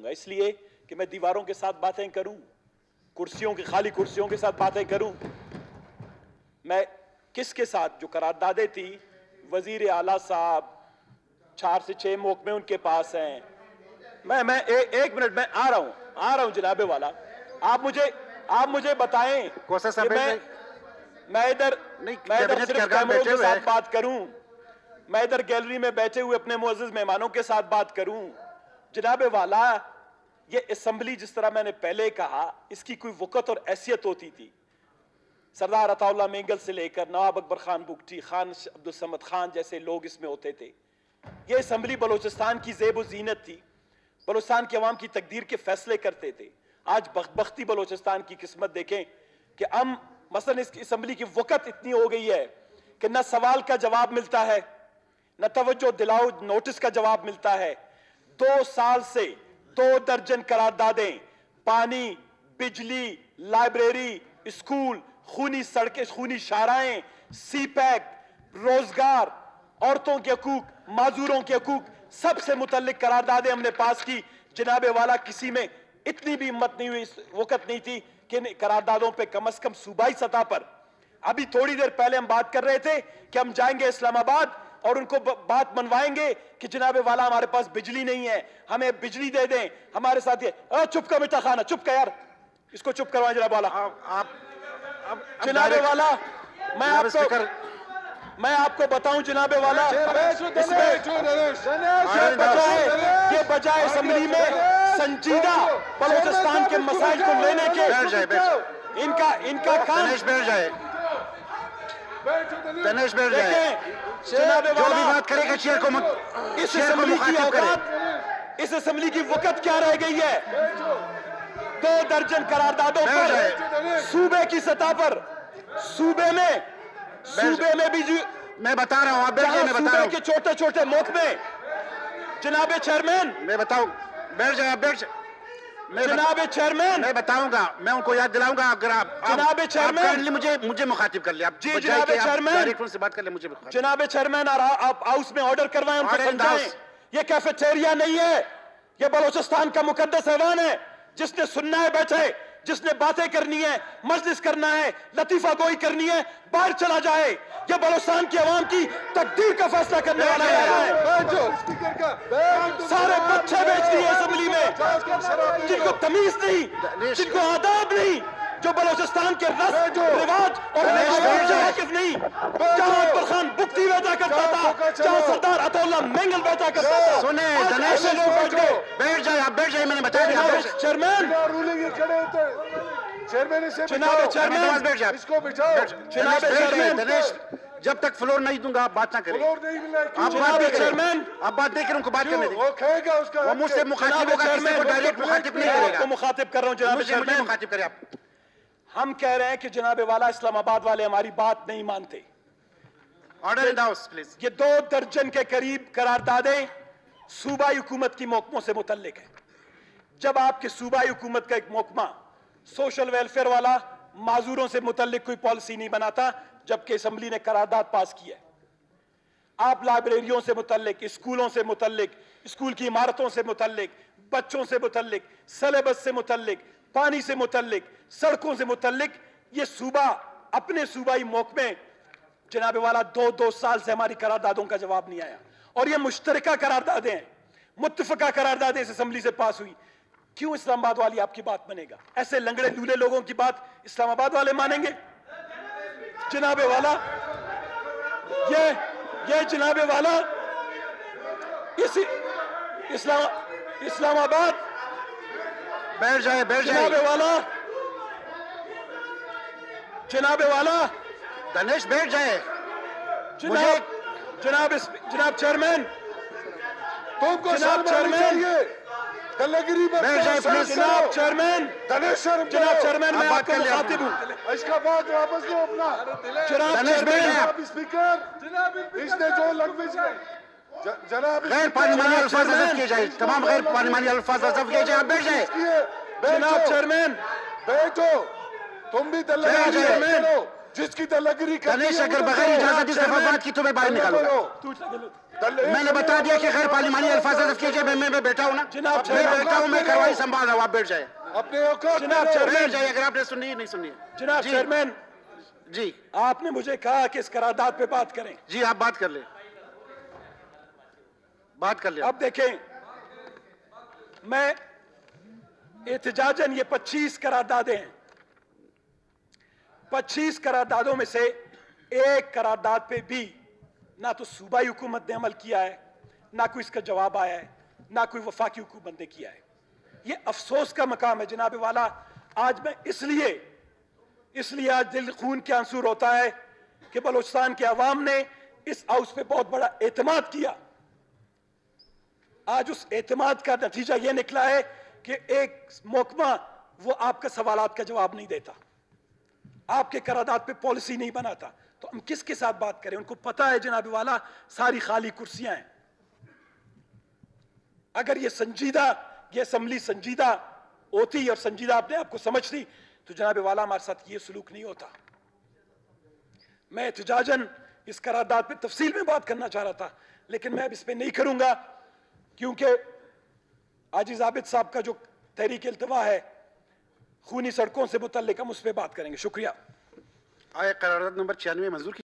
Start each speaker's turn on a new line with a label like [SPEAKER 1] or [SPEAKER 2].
[SPEAKER 1] करूंगा, इसलिए कि मैं दीवारों के साथ बातें करूं, कुर्सियों की खाली कुर्सियों के साथ बातें करूं। मैं किसके साथ जो करारदादें थी, वजीर आला साहब 4 से 6 महकमे उनके पास हैं। मैं एक मिनट में आ रहा हूं जनाबे वाला। आप मुझे बताएं कि मैं इधर सिर्फ कैमरों के साथ बात करूं, मैं इधर गैलरी में बैठे हुए अपने मुअज़्ज़िज़ मेहमानों के साथ बात करूं। जनाबे वाला, ये असेंबली जिस तरह मैंने पहले कहा, इसकी कोई वक़्त और हैसियत होती थी। सरदार अताउल्लाह मेंगल से लेकर नवाब अकबर खान बुगटी, खान अब्दुल समद खान जैसे लोग इसमें होते थे। ये असेंबली बलोचिस्तान की ज़ेब व ज़ीनत थी, बलोचिस्तान की अवाम की तकदीर के फैसले करते थे। आज बख्ती बलोचिस्तान की किस्मत देखें कि हम मसलन इस असेंबली की वक़्त इतनी हो गई है कि न सवाल का जवाब मिलता है, न तवज्जो दिलाओ नोटिस का जवाब मिलता है। 2 साल से 2 दर्जन करारदादें, पानी, बिजली, लाइब्रेरी, स्कूल, खूनी सड़कें, खूनी शाहराएं, सीपैक, रोजगार, औरतों के हकूक, माजूरों के हकूक, सबसे मुतल्लिक करारदादें हमने पास की। जनाबे वाला, किसी में इतनी भी हिम्मत नहीं हुई, इस वक्त नहीं थी कि करारदादों पे कम से कम सूबाई सतह पर। अभी थोड़ी देर पहले हम बात कर रहे थे कि हम जाएंगे इस्लामाबाद और उनको बात मनवाएंगे कि जनाबे वाला हमारे पास बिजली नहीं है, हमें बिजली दे दें। हमारे साथ ये चुप का मिठा खाना, चुप का यार, इसको चुप करवाएं जनाब वाला। जनाबे वाला, मैं आपको बताऊं जनाबे वाला, ये बजाय असेंबली में संजीदा बलोचिस्तान के मसाइल को लेने के इनका काम।
[SPEAKER 2] दिनेश बैठ जाए, जो भी बात करेगा चेयर को
[SPEAKER 1] इस असेंबली की औकात, इस असेंबली की वक़्त क्या रह गई है? 2 दर्जन करारदादों पर सूबे की सतह पर, सूबे में भी
[SPEAKER 2] मैं बता रहा हूं, आप बैठ जाइए, मैं बता रहा हूं।
[SPEAKER 1] के छोटे छोटे महकमे, जनाबे चेयरमैन,
[SPEAKER 2] मैं बताऊं, बैठ जाए, आप बैठ जाए।
[SPEAKER 1] जनाबे चेयरमैन,
[SPEAKER 2] मैं बताऊंगा, मैं उनको याद दिलाऊंगा। अगर आप
[SPEAKER 1] जनाबे चेयरमैन,
[SPEAKER 2] मुझे मुखातिब कर ले आप।
[SPEAKER 1] जी जनाबे चेयरमैन
[SPEAKER 2] से बात कर ले, मुझे
[SPEAKER 1] जनाबे चेयरमैन, आप हाउस में ऑर्डर करवाएं, उनको समझाएं ये कैफेटेरिया नहीं है, ये बलोचिस्तान का मुकद्दस ऐवान है। जिसने सुनना है बैठे, जिसने बातें करनी है, मजलिस करना है, लतीफा गोई करनी है, बाहर चला जाए। ये बलोचिस्तान की आवाम की तकदीर का फैसला करने वाला है। सारे बच्चे बेच दिए असेंबली में, जिनको तमीज नहीं, जिनको आदाब नहीं, जो बलोचिस्तान के रस्म, रिवाज और वाकिफ नहीं। जहां अकबर खान बुगटी बैठा करता था, जहां सरदार अताउल्लाह मेंगल बैठा करता था।
[SPEAKER 2] सुने दिनेश, बैठ जाए, आप बैठ जाइए, मैंने बता दिया।
[SPEAKER 1] चेयरमैन, जनाब चेयरमैन,
[SPEAKER 2] बैठ जाए,
[SPEAKER 3] इसको बिठाओ।
[SPEAKER 1] जनाब चेयरमैन,
[SPEAKER 2] दिनेश, जब तक फ्लोर नहीं दूंगा आप बात ना करें।
[SPEAKER 3] फ्लोर नहीं मिला,
[SPEAKER 2] आप बात नहीं करें, आप बात नहीं करें, उनको बात करने दें।
[SPEAKER 3] वो कहेगा उसका,
[SPEAKER 2] वो मुझसे मुखातिब होगा, किसी को डायरेक्ट मुखातिब नहीं करेगा।
[SPEAKER 1] आपको मुखातिब कर रहा हूं जनाब चेयरमैन,
[SPEAKER 2] मुखातिब करें आप।
[SPEAKER 1] हम कह रहे हैं कि जनाबे वाला इस्लामाबाद वाले हमारी बात नहीं मानते।
[SPEAKER 2] Order in the house please.
[SPEAKER 1] ये 2 दर्जन के करीब करारदादें सूबाई हुकूमत की महकमों से मुतल्लिक है। जब आपके सूबाई हुकूमत का एक महकमा सोशल वेलफेयर वाला माजूरों से मुतल्लिक कोई पॉलिसी नहीं बनाता, जबकि असेंबली ने करारदाद पास की है। आप लाइब्रेरियों से मुतल्लिक, स्कूलों से मुतल्लिक, स्कूल की इमारतों से मुतल्लिक, बच्चों से मुतल्लिक, सिलेबस से मुतल्लिक, पानी से मुतल्लिक, सड़कों से मुतल्लिक, ये सूबा अपने सूबाई महकमे जनाबे वाला 2 साल से हमारी करारदादों का जवाब नहीं आया। और ये मुश्तरका करारदादें हैं, मुत्तफका करारदादें इस असेंबली से पास हुई। क्यों इस्लामाबाद वाली आपकी बात मानेगा? ऐसे लंगड़े लूले लोगों की बात इस्लामाबाद वाले मानेंगे? जनाबे वाला, ये जनाबे वाला, इस्लामाबाद,
[SPEAKER 2] बैठ जाए, बैठ जाए।
[SPEAKER 1] जनाबे वाला
[SPEAKER 2] दिनेश बैठ जाए।
[SPEAKER 1] जनाब चेयरमैन,
[SPEAKER 3] तुमको
[SPEAKER 1] जनाब चेयरमैन,
[SPEAKER 3] गल्लागिरी में
[SPEAKER 2] बैठ जाए प्लीज।
[SPEAKER 1] जनाब चेयरमैन,
[SPEAKER 3] जनाब
[SPEAKER 1] चेयरमैन, मैं आपको मुखातिब हूं।
[SPEAKER 3] इसका बात वापस लो अपना।
[SPEAKER 1] जनाब चेयरमैन,
[SPEAKER 3] स्पीकर, इसने जो लैंग्वेज जनाब
[SPEAKER 2] गैर पार्लिमानी अल्फाज हज़फ किए जाए, तमाम गैर पार्लिमानी अल्फाज हज़फ किए जाए। आप बैठ जाए।
[SPEAKER 1] जनाब चेयरमैन,
[SPEAKER 3] बैठो। तुम भी दल्लागिरी करो, जिसकी दल्लागिरी करनी है।
[SPEAKER 2] दिनेश, अगर बगैर इजाजत इस दफा बात की तो मैं बाहर निकालूंगा। मैंने बता दिया कि गैर पार्लिमानी अल्फाज हज़फ कीजिए। मैं बैठा हूँ ना,
[SPEAKER 1] जनाब,
[SPEAKER 2] मैं बैठा हूँ, मैं कार्रवाई संभाल रहा हूँ, आप बैठ जाए।
[SPEAKER 3] अपने औकात
[SPEAKER 1] जनाब,
[SPEAKER 3] में रहो।
[SPEAKER 1] चेयरमैन।
[SPEAKER 2] बैठ जाइए, अगर आपने सुननी है नहीं सुननी है।
[SPEAKER 1] जनाब
[SPEAKER 2] जी।
[SPEAKER 1] चेयरमैन,
[SPEAKER 2] जी
[SPEAKER 1] आपने मुझे कहा कि इस करारदाद पे बात करें।
[SPEAKER 2] जी, आप बात कर ले, बात कर ले।
[SPEAKER 1] अब देखें, मैं एहतिजाजन ये 25 करारदादें हैं। 25 करारदादों में से एक करारदाद पे भी ना तो सूबाई हुकूमत ने अमल किया है, ना कोई इसका जवाब आया है, ना कोई वफाकी हुकूमत ने किया है। ये अफसोस का मकाम है जनाब वाला। आज मैं इसलिए आज दिल खून के आंसू रोता है कि बलूचिस्तान के अवाम ने इस हाउस पे बहुत बड़ा एतमाद किया। आज उस एतमाद का नतीजा यह निकला है कि एक महकमा वो आपका सवालात का जवाब नहीं देता, आपके करारदाद पे पॉलिसी नहीं बनाता, तो हम किसके साथ बात करें? उनको पता है जनाब वाला सारी खाली कुर्सियां हैं। अगर ये असेंबली संजीदा होती और संजीदा अपने आप को समझती तो जनाब वाला हमारे साथ ये सलूक नहीं होता। मैं एहतिजाजन इस करारदाद पे तफसील में बात करना चाह रहा था, लेकिन मैं अब इस पे नहीं करूंगा, क्योंकि आजिज आबिद साहब का जो तहरीक इल्तवा है खूनी सड़कों से मुतल्लिक, हम उस पर बात करेंगे। शुक्रिया।
[SPEAKER 2] आया करारदाद नंबर 96 मंजूर की।